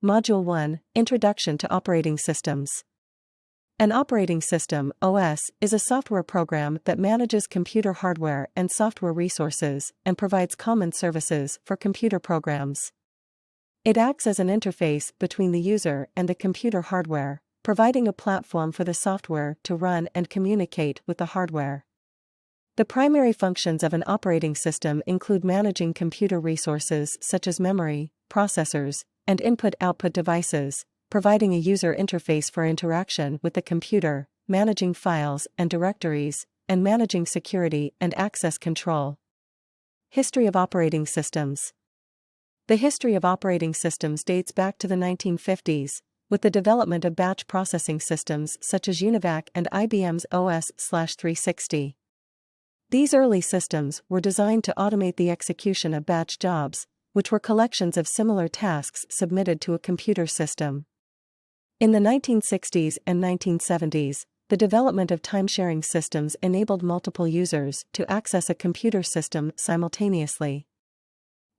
Module 1, Introduction to Operating Systems. An operating system, OS, is a software program that manages computer hardware and software resources and provides common services for computer programs. It acts as an interface between the user and the computer hardware, providing a platform for the software to run and communicate with the hardware. The primary functions of an operating system include managing computer resources such as memory, processors, and input-output devices, providing a user interface for interaction with the computer, managing files and directories, and managing security and access control. History of operating systems. The history of operating systems dates back to the 1950s, with the development of batch processing systems such as UNIVAC and IBM's OS/360. These early systems were designed to automate the execution of batch jobs, which were collections of similar tasks submitted to a computer system. In the 1960s and 1970s, the development of time-sharing systems enabled multiple users to access a computer system simultaneously.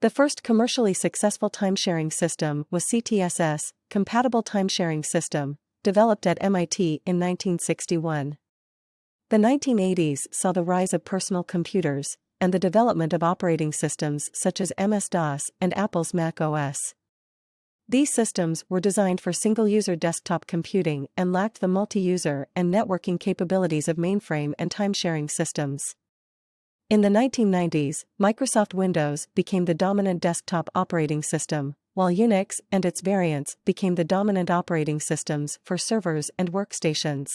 The first commercially successful time-sharing system was CTSS, Compatible Time-Sharing System, developed at MIT in 1961. The 1980s saw the rise of personal computers, and the development of operating systems such as MS-DOS and Apple's Mac OS. These systems were designed for single-user desktop computing and lacked the multi-user and networking capabilities of mainframe and time-sharing systems. In the 1990s, Microsoft Windows became the dominant desktop operating system, while Unix and its variants became the dominant operating systems for servers and workstations.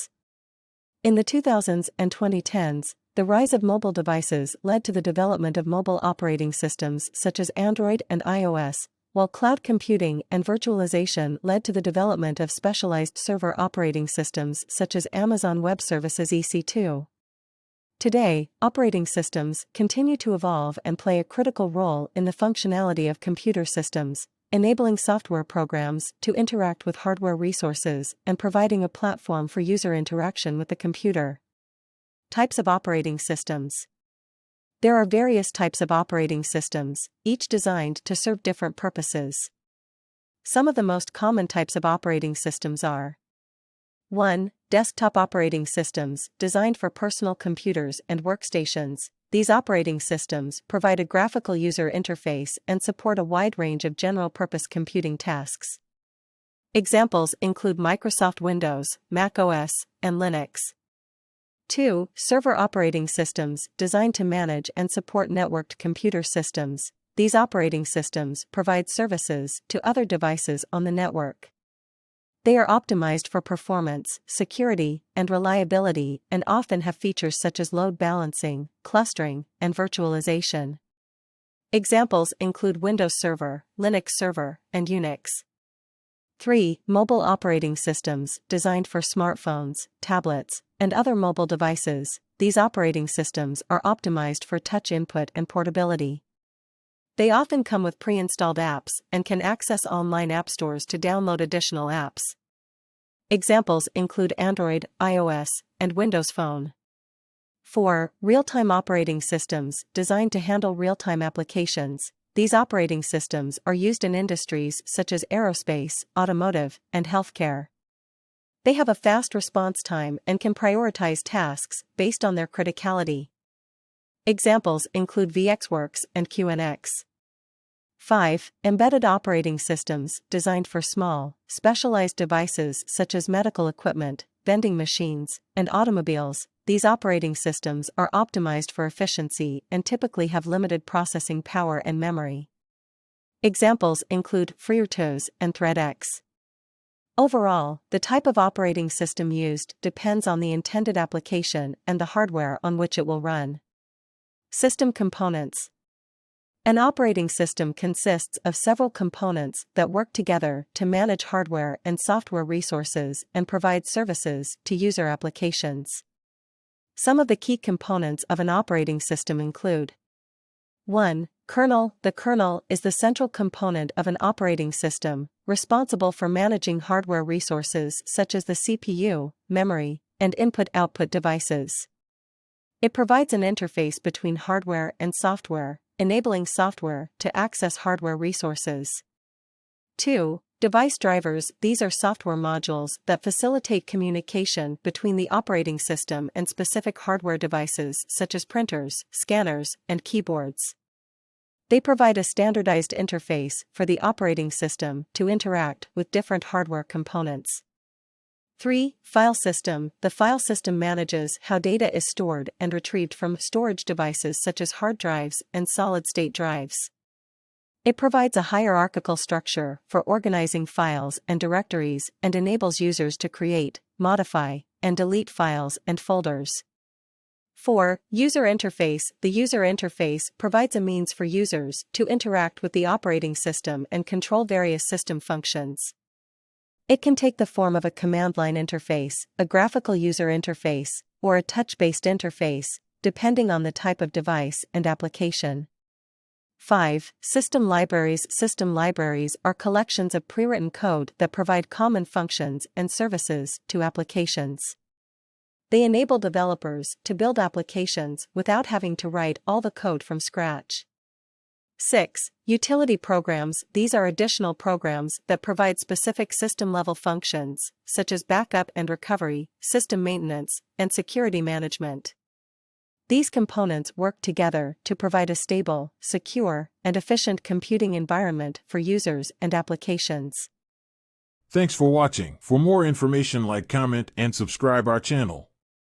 In the 2000s and 2010s, the rise of mobile devices led to the development of mobile operating systems such as Android and iOS, while cloud computing and virtualization led to the development of specialized server operating systems such as Amazon Web Services EC2. Today, operating systems continue to evolve and play a critical role in the functionality of computer systems, enabling software programs to interact with hardware resources and providing a platform for user interaction with the computer. Types of operating systems. There are various types of operating systems, each designed to serve different purposes. Some of the most common types of operating systems are: 1. Desktop operating systems, designed for personal computers and workstations. These operating systems provide a graphical user interface and support a wide range of general-purpose computing tasks. Examples include Microsoft Windows, Mac OS, and Linux. 2. Server operating systems, designed to manage and support networked computer systems. These operating systems provide services to other devices on the network. They are optimized for performance, security, and reliability, and often have features such as load balancing, clustering, and virtualization. Examples include Windows Server, Linux Server, and Unix. 3. Mobile operating systems, designed for smartphones, tablets, and other mobile devices. These operating systems are optimized for touch input and portability. They often come with pre-installed apps and can access online app stores to download additional apps. Examples include Android, iOS, and Windows Phone. 4. Real-time operating systems, designed to handle real-time applications. These operating systems are used in industries such as aerospace, automotive, and healthcare. They have a fast response time and can prioritize tasks based on their criticality. Examples include VxWorks and QNX. 5. Embedded operating systems, designed for small, specialized devices such as medical equipment, vending machines, and automobiles. These operating systems are optimized for efficiency and typically have limited processing power and memory. Examples include FreeRTOS and ThreadX. Overall, the type of operating system used depends on the intended application and the hardware on which it will run. System components. An operating system consists of several components that work together to manage hardware and software resources and provide services to user applications. Some of the key components of an operating system include: 1. Kernel. The kernel is the central component of an operating system, responsible for managing hardware resources such as the CPU, memory, and input-output devices. It provides an interface between hardware and software, enabling software to access hardware resources. 2. Device drivers. These are software modules that facilitate communication between the operating system and specific hardware devices such as printers, scanners, and keyboards. They provide a standardized interface for the operating system to interact with different hardware components. 3. File system. The file system manages how data is stored and retrieved from storage devices such as hard drives and solid-state drives. It provides a hierarchical structure for organizing files and directories and enables users to create, modify, and delete files and folders. 4. User interface. The user interface provides a means for users to interact with the operating system and control various system functions. It can take the form of a command line interface, a graphical user interface, or a touch-based interface, depending on the type of device and application. 5. System libraries. System libraries are collections of pre-written code that provide common functions and services to applications. They enable developers to build applications without having to write all the code from scratch. 6. Utility programs. These are additional programs that provide specific system-level functions, such as backup and recovery, system maintenance, and security management. These components work together to provide a stable, secure, and efficient computing environment for users and applications. Thanks for watching. For more information, like, comment, and subscribe our channel.